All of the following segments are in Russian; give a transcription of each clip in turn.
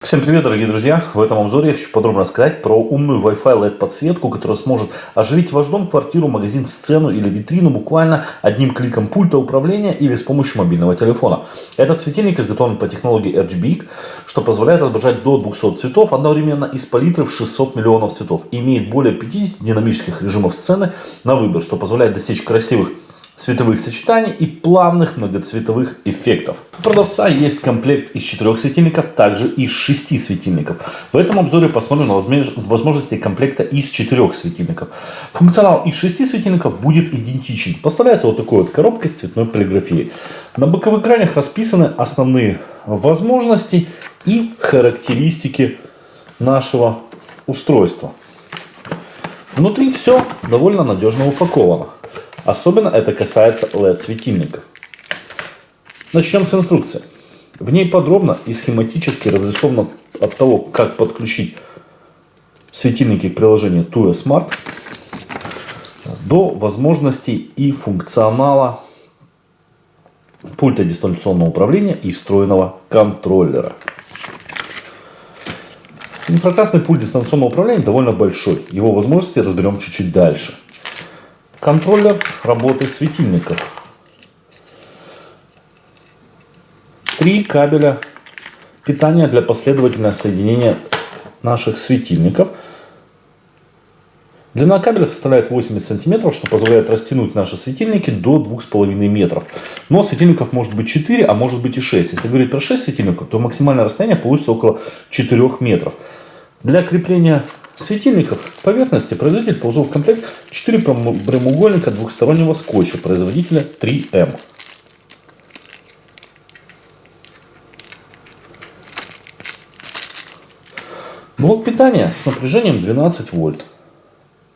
Всем привет, дорогие друзья! В этом обзоре я хочу подробно рассказать про умную Wi-Fi LED-подсветку, которая сможет оживить ваш дом, квартиру, магазин, сцену или витрину буквально одним кликом пульта управления или с помощью мобильного телефона. Этот светильник изготовлен по технологии RGB, что позволяет отображать до 200 цветов одновременно из палитры в 600 миллионов цветов. И имеет более 50 динамических режимов сцены на выбор, что позволяет достичь красивых цветовых сочетаний и плавных многоцветовых эффектов. У продавца есть комплект из 4 светильников, также из 6 светильников. В этом обзоре посмотрим на возможности комплекта из 4 светильников. Функционал из 6 светильников будет идентичен. Поставляется вот такой вот коробкой с цветной полиграфией. На боковых гранях расписаны основные возможности и характеристики нашего устройства. Внутри все довольно надежно упаковано. Особенно это касается LED-светильников. Начнем с инструкции. В ней подробно и схематически разрисовано от того, как подключить светильники к приложению TUE Smart до возможностей и функционала пульта дистанционного управления и встроенного контроллера. Инфракрасный пульт дистанционного управления довольно большой. Его возможности разберем чуть-чуть дальше. Контроллер работы светильников. 3 кабеля питания для последовательного соединения наших светильников. Длина кабеля составляет 80 см, что позволяет растянуть наши светильники до 2,5 метров. Но светильников может быть 4, а может быть и 6. Если говорить про 6 светильников, то максимальное расстояние получится около 4 метров. Для крепления светильников к поверхности производитель положил в комплект 4 прямоугольника двухстороннего скотча производителя 3M. Блок питания с напряжением 12 вольт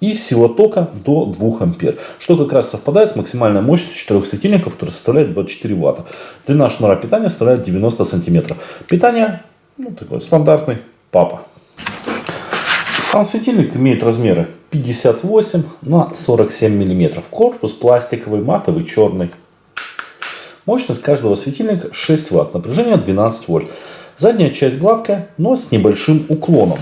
и сила тока до 2 ампер, что как раз совпадает с максимальной мощностью 4 светильников, которая составляет 24 ватта. Длина шнура питания составляет 90 сантиметров. Питание такой стандартный папа. Сам светильник имеет размеры 58 на 47 мм. Корпус пластиковый, матовый, черный. Мощность каждого светильника 6 Вт. Напряжение 12 вольт. Задняя часть гладкая, но с небольшим уклоном.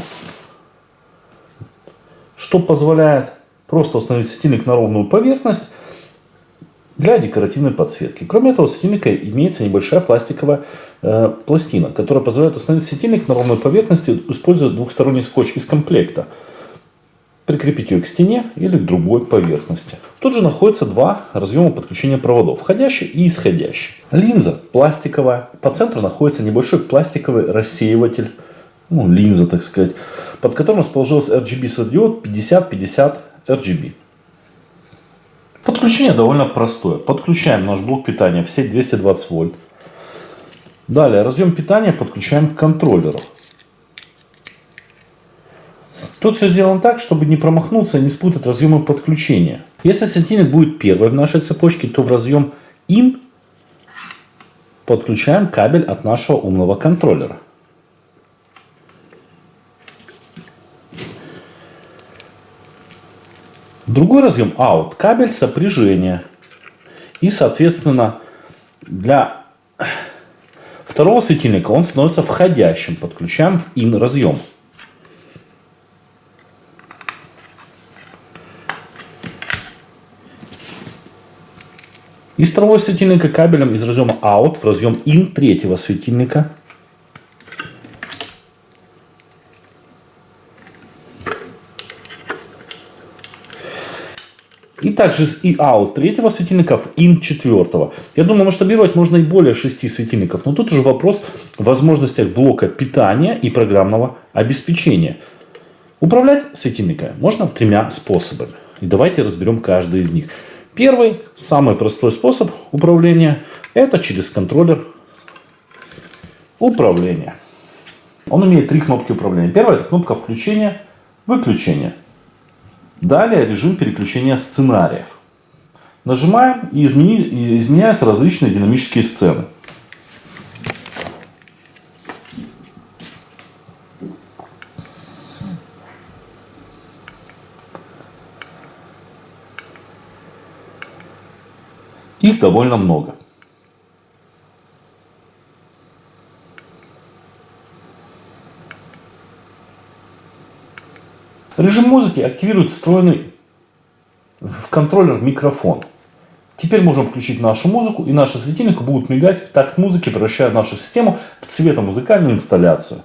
Что позволяет просто установить светильник на ровную поверхность для декоративной подсветки. Кроме этого, у светильника имеется небольшая пластиковая пластина, которая позволяет установить светильник на ровной поверхности, используя двухсторонний скотч из комплекта. Прикрепить ее к стене или к другой поверхности. Тут же находится 2 разъема подключения проводов, входящий и исходящий. Линза пластиковая. По центру находится небольшой пластиковый рассеиватель, линза, так сказать, под которым расположился RGB светодиод 5050 RGB. Подключение довольно простое. Подключаем наш блок питания в сеть 220 вольт. Далее разъем питания подключаем к контроллеру. Тут все сделано так, чтобы не промахнуться и не спутать разъемы подключения. Если светильник будет первый в нашей цепочке, то в разъем IN подключаем кабель от нашего умного контроллера. Другой разъем out, кабель сопряжения. И, соответственно, для второго светильника он становится входящим. Подключаем в IN разъем. Из второго светильника кабелем из разъема out в разъем IN третьего светильника. И также из out третьего светильника в IN четвертого. Я думаю, масштабировать можно и более 6 светильников. Но тут уже вопрос в возможностях блока питания и программного обеспечения. Управлять светильниками можно 3 способами. И давайте разберем каждый из них. Первый, самый простой способ управления, это через контроллер управления. Он имеет 3 кнопки управления. Первая — это кнопка включения, выключения. Далее режим переключения сценариев. Нажимаем, и изменяются различные динамические сцены. Их довольно много. Режим музыки активирует встроенный в контроллер микрофон. Теперь можем включить нашу музыку, и наши светильники будут мигать в такт музыки, превращая нашу систему в цветомузыкальную инсталляцию.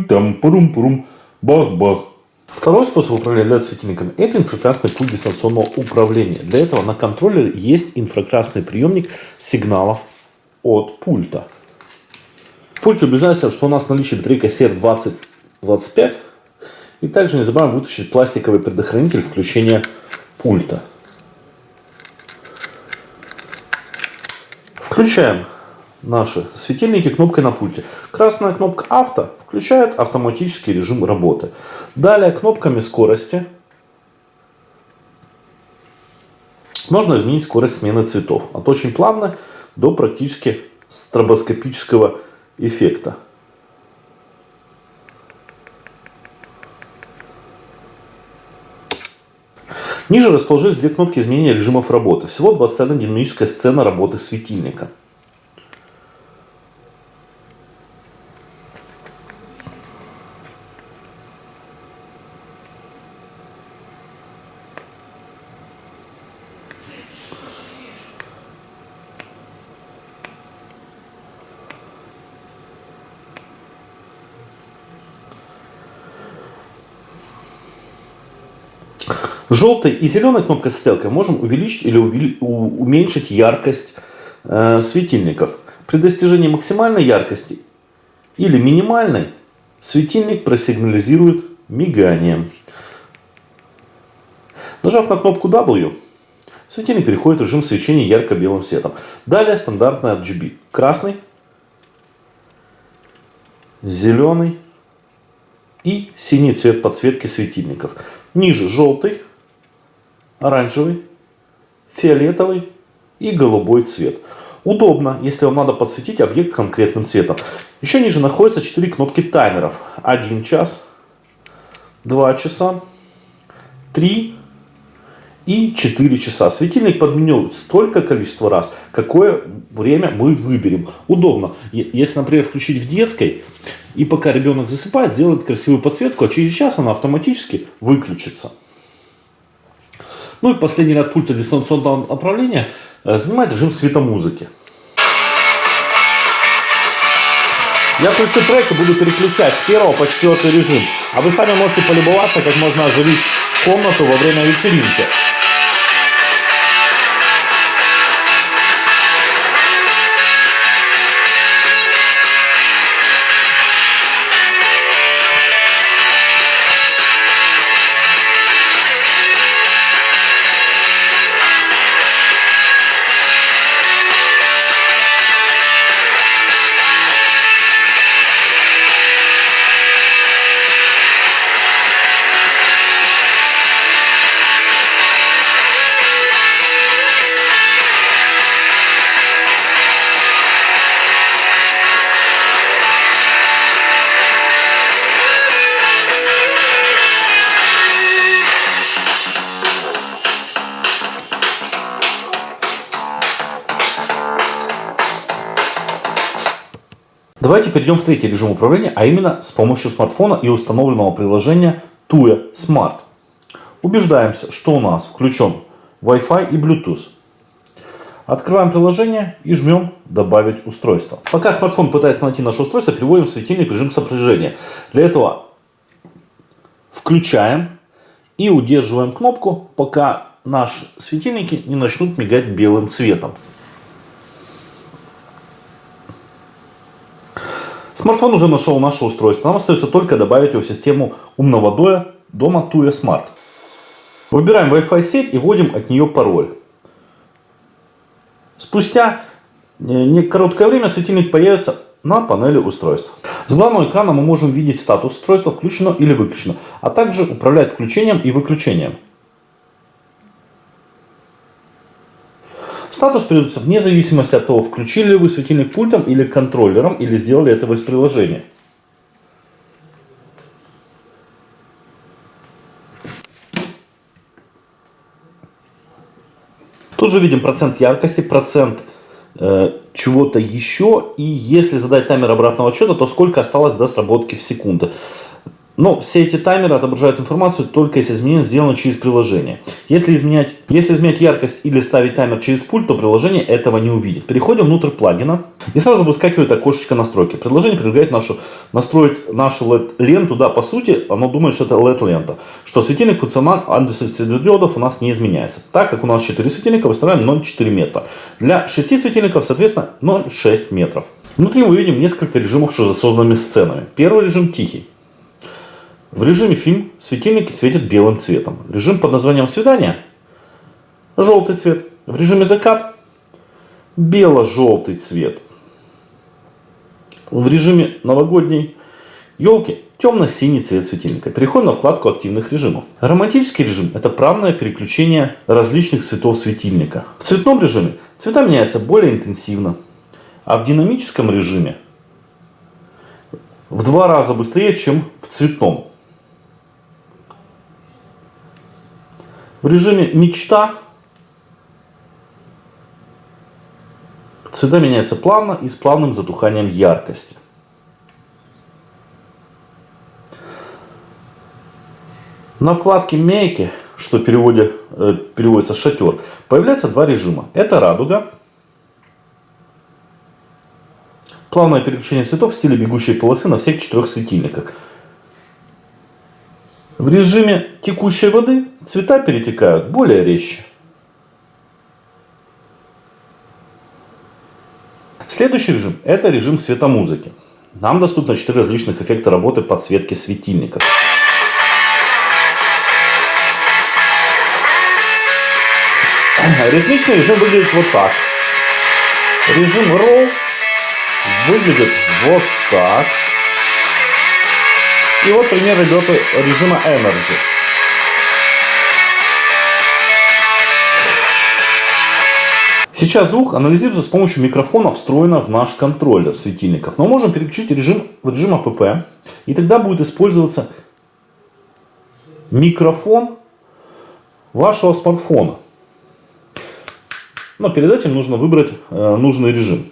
Там пурум-пурум, бах-бах. Второй способ управления LED-светильниками – это инфракрасный пульт дистанционного управления. Для этого на контроллере есть инфракрасный приемник сигналов от пульта. В пульте убеждайся, что у нас в наличии батарейка CR2025. И также не забываем вытащить пластиковый предохранитель включения пульта. Включаем наши светильники кнопкой на пульте. Красная кнопка авто включает автоматический режим работы. Далее кнопками скорости можно изменить скорость смены цветов. От очень плавно до практически стробоскопического эффекта. Ниже расположились две кнопки изменения режимов работы. Всего 21 динамическая сцена работы светильника. Желтой и зеленой кнопкой с стрелкой можем увеличить или уменьшить яркость светильников. При достижении максимальной яркости или минимальной светильник просигнализирует миганием. Нажав на кнопку W, светильник переходит в режим свечения ярко-белым светом. Далее стандартный RGB. Красный, зеленый и синий цвет подсветки светильников. Ниже желтый, оранжевый, фиолетовый и голубой цвет. Удобно, если вам надо подсветить объект конкретным цветом. Еще ниже находятся 4 кнопки таймеров. 1 час, 2 часа, 3 и 4 часа. Светильник подменяют столько количество раз, какое время мы выберем. Удобно. Если, например, включить в детской, и пока ребенок засыпает, сделает красивую подсветку, а через час она автоматически выключится. Ну и последний ряд пульта дистанционного управления занимает режим светомузыки. Я включу трек и буду переключать с 1 по 4 режим. А вы сами можете полюбоваться, как можно оживить комнату во время вечеринки. Давайте перейдем в третий режим управления, а именно с помощью смартфона и установленного приложения TUE Smart. Убеждаемся, что у нас включен Wi-Fi и Bluetooth. Открываем приложение и жмем «Добавить устройство». Пока смартфон пытается найти наше устройство, переводим светильник в режим сопряжения. Для этого включаем и удерживаем кнопку, пока наши светильники не начнут мигать белым цветом. Смартфон уже нашел наше устройство. Нам остается только добавить его в систему умного дома TUE Smart. Выбираем Wi-Fi сеть и вводим от нее пароль. Спустя короткое время светильник появится на панели устройств. С главного экрана мы можем видеть статус устройства, включено или выключено, а также управлять включением и выключением. Статус передается вне зависимости от того, включили ли вы светильник пультом или контроллером, или сделали это из приложения. Тут же видим процент яркости, процент чего-то еще. И если задать таймер обратного отсчета, то сколько осталось до сработки в секунды. Но все эти таймеры отображают информацию только если изменение сделано через приложение. Если изменять яркость или ставить таймер через пульт, то приложение этого не увидит. Переходим внутрь плагина. И сразу выскакивает окошечко настройки. Приложение предлагает настроить нашу LED-ленту. Да, по сути, оно думает, что это LED-лента. Что светильник функционал светодиодов у нас не изменяется. Так как у нас 4 светильника, выставляем 0,4 метра. Для 6 светильников, соответственно, 0,6 метров. Внутри мы видим несколько режимов с созданными сценами. Первый режим тихий. В режиме фильм светильники светят белым цветом. Режим под названием свидание – желтый цвет. В режиме закат – бело-желтый цвет. В режиме новогодней елки – темно-синий цвет светильника. Переходим на вкладку активных режимов. Романтический режим – это плавное переключение различных цветов светильника. В цветном режиме цвета меняются более интенсивно. А в динамическом режиме в 2 раза быстрее, чем в цветном. В режиме мечта цвета меняются плавно и с плавным затуханием яркости. На вкладке «Мейки», что переводится «шатер», появляется 2 режима. Это радуга. Плавное переключение цветов в стиле бегущей полосы на всех 4 светильниках. В режиме текущей воды цвета перетекают более резче. Следующий режим – это режим светомузыки. Нам доступно 4 различных эффекта работы подсветки светильников. Ритмичный режим выглядит вот так. Режим Roll выглядит вот так. И вот пример работы режима Energy. Сейчас звук анализируется с помощью микрофона, встроенного в наш контроллер светильников. Но можем переключить режим в режим АПП. И тогда будет использоваться микрофон вашего смартфона. Но перед этим нужно выбрать нужный режим.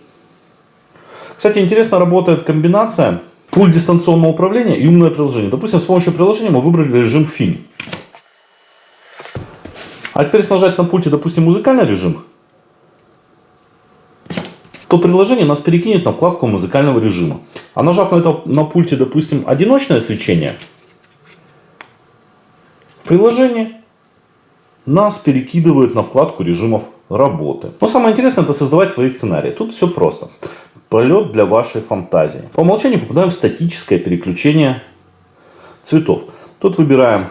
Кстати, интересно работает комбинация пульт дистанционного управления и умное приложение. Допустим, с помощью приложения мы выбрали режим фильм. А теперь, если нажать на пульте, допустим, музыкальный режим, то приложение нас перекинет на вкладку музыкального режима. А нажав на пульте, допустим, одиночное свечение, в приложении нас перекидывает на вкладку режимов работы. Но самое интересное — это создавать свои сценарии. Тут все просто. Полет для вашей фантазии. По умолчанию попадаем в статическое переключение цветов. Тут выбираем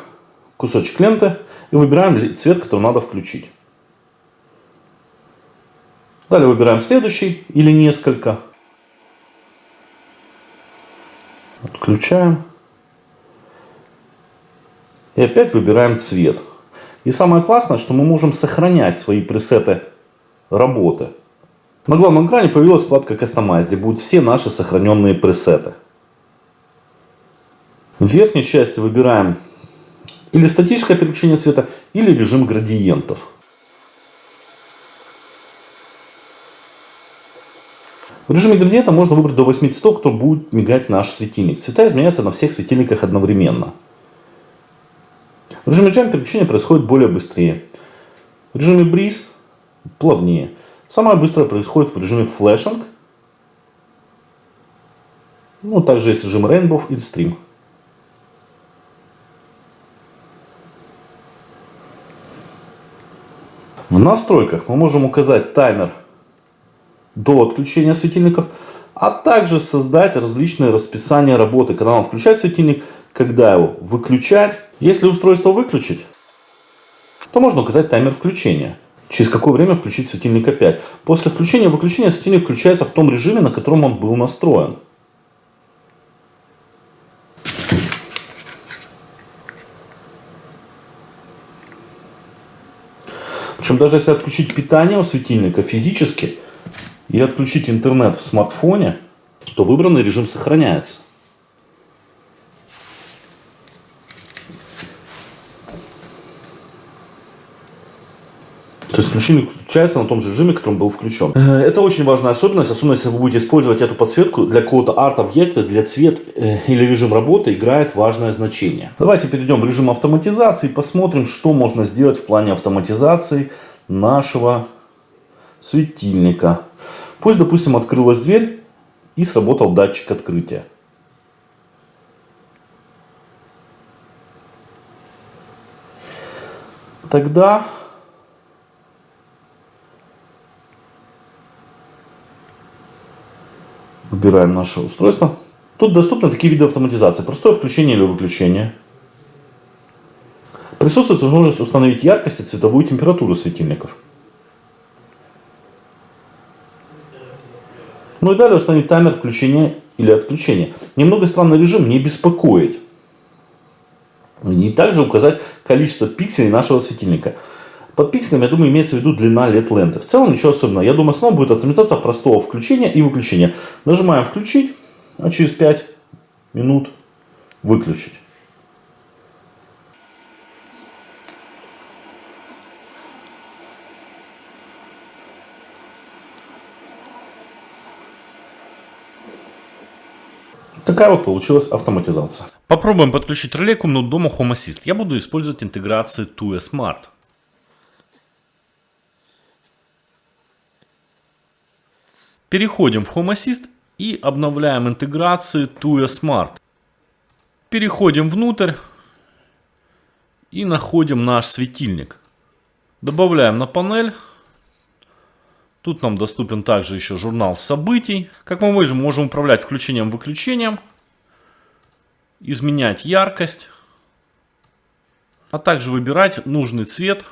кусочек ленты и выбираем цвет, который надо включить. Далее выбираем следующий или несколько. Отключаем. И опять выбираем цвет. И самое классное, что мы можем сохранять свои пресеты работы. На главном экране появилась вкладка Customize, где будут все наши сохраненные пресеты. В верхней части выбираем или статическое переключение цвета, или режим градиентов. В режиме градиента можно выбрать до 8 цветов, кто будет мигать наш светильник. Цвета изменяются на всех светильниках одновременно. В режиме Jam переключение происходит более быстрее. В режиме Breeze плавнее. Самое быстрое происходит в режиме Flashing. Также есть режим Rainbow и Stream. В настройках мы можем указать таймер до отключения светильников, а также создать различные расписания работы, когда нам включать светильник, когда его выключать. Если устройство выключить, то можно указать таймер включения. Через какое время включить светильник опять. После включения и выключения светильник включается в том режиме, на котором он был настроен. Причем даже если отключить питание у светильника физически и отключить интернет в смартфоне, то выбранный режим сохраняется. То есть включение включается на том же режиме, которым был включен. Это очень важная особенность, особенно если вы будете использовать эту подсветку для какого-то арт-объекта, для цвет или режим работы играет важное значение. Давайте перейдем в режим автоматизации и посмотрим, что можно сделать в плане автоматизации нашего светильника. Пусть, допустим, открылась дверь и сработал датчик открытия. Тогда выбираем наше устройство. Тут доступны такие виды автоматизации. Простое включение или выключение. Присутствует возможность установить яркость и цветовую температуру светильников. Ну и далее установить таймер включения или отключения. Немного странный режим не беспокоит. И также указать количество пикселей нашего светильника. Под пикселями, я думаю, имеется в виду длина LED-ленты. В целом ничего особенного. Я думаю, снова будет автоматизация простого включения и выключения. Нажимаем включить, а через 5 минут выключить. Такая вот получилась автоматизация. Попробуем подключить реле к умному дому Home Assist. Я буду использовать интеграцию TUE Smart. Переходим в Home Assist и обновляем интеграции TUE Smart. Переходим внутрь и находим наш светильник. Добавляем на панель. Тут нам доступен также еще журнал событий. Как мы можем управлять включением-выключением, изменять яркость, а также выбирать нужный цвет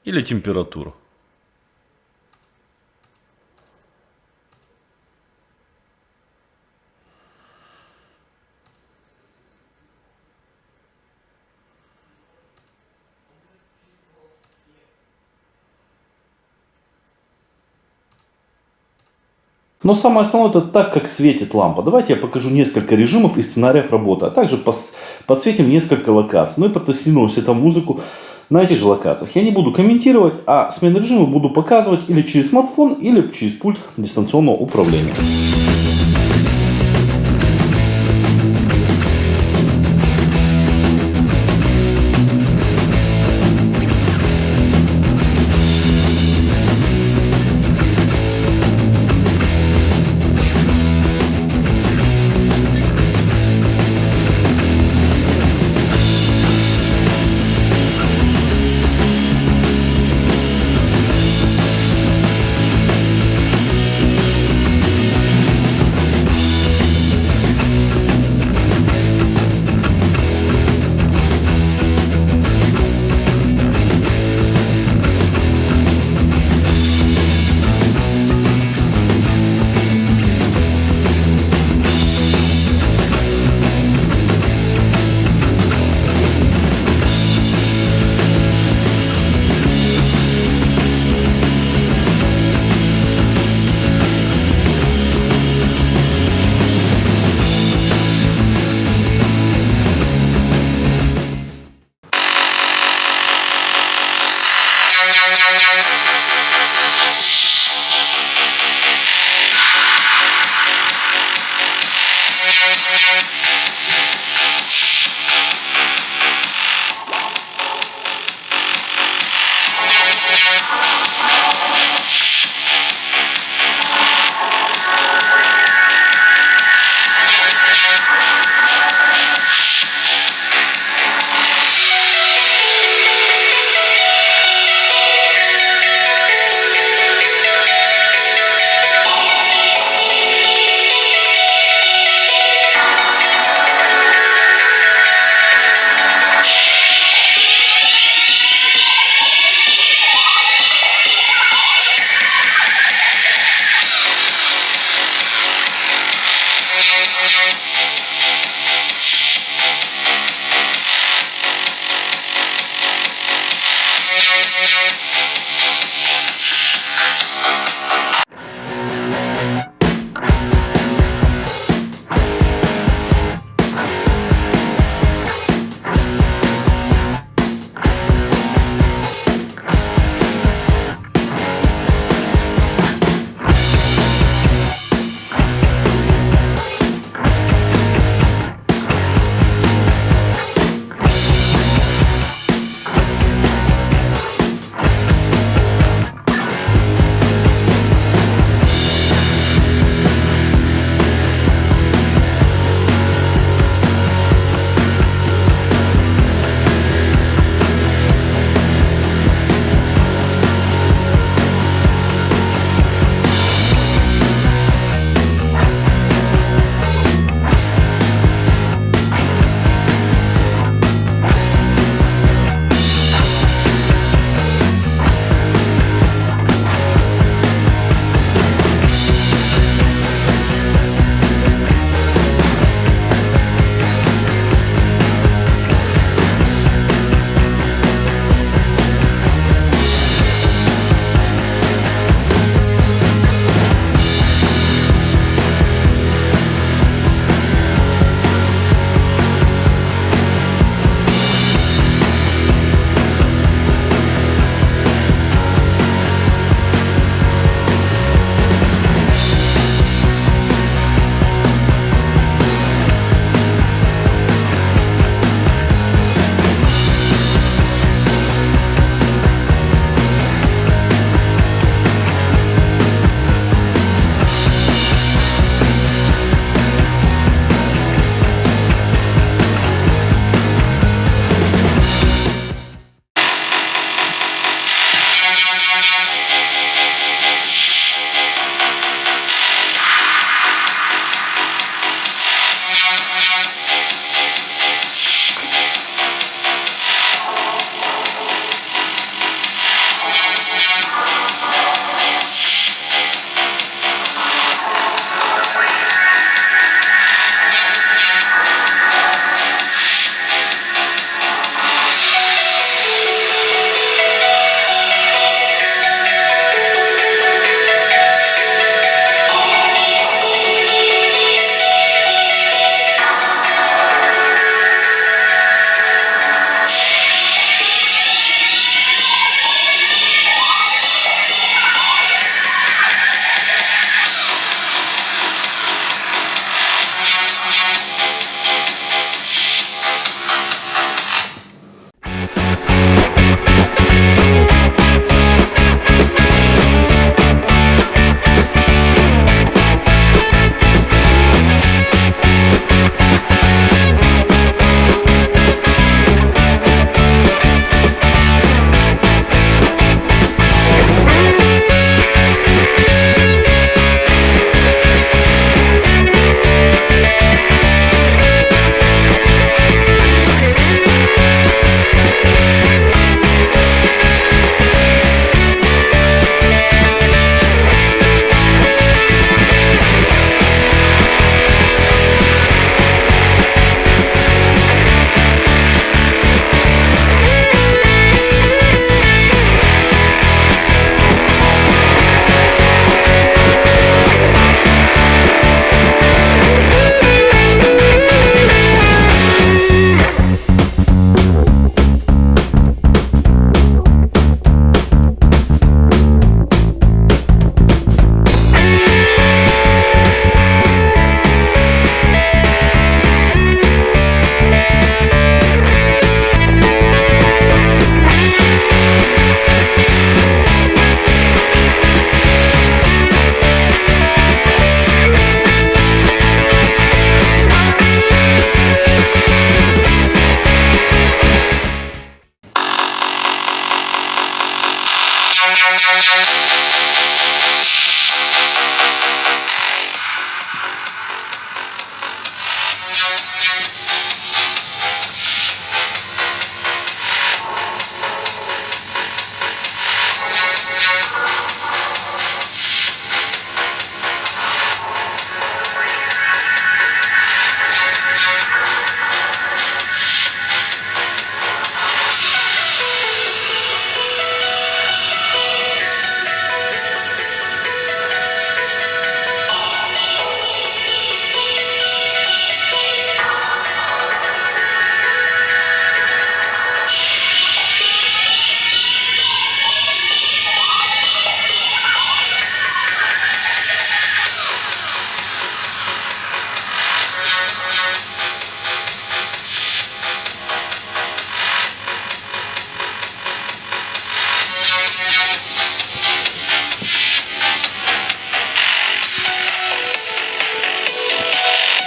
или температуру. Но самое основное это так, как светит лампа. Давайте я покажу несколько режимов и сценариев работы, а также подсветим несколько локаций. Ну и протестируем светомузыку на этих же локациях. Я не буду комментировать, а смены режима буду показывать или через смартфон, или через пульт дистанционного управления.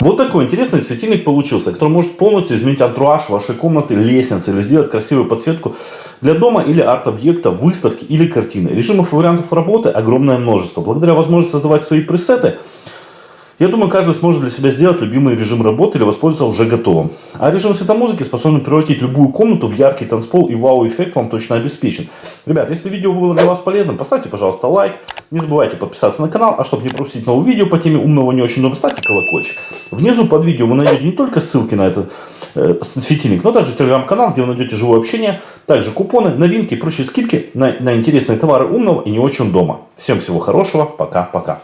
Вот такой интересный светильник получился, который может полностью изменить антураж вашей комнаты, лестницы, или сделать красивую подсветку для дома или арт-объекта, выставки или картины. Режимов и вариантов работы огромное множество. Благодаря возможности создавать свои пресеты, я думаю, каждый сможет для себя сделать любимый режим работы или воспользоваться уже готовым. А режим светомузыки способен превратить любую комнату в яркий танцпол, и вау-эффект вам точно обеспечен. Ребят, если видео было для вас полезным, поставьте, пожалуйста, лайк. Не забывайте подписаться на канал, а чтобы не пропустить новые видео по теме умного не очень дома, ставьте колокольчик. Внизу под видео вы найдете не только ссылки на этот светильник, но также телеграм-канал, где вы найдете живое общение, также купоны, новинки и прочие скидки на интересные товары умного и не очень дома. Всем всего хорошего, пока-пока.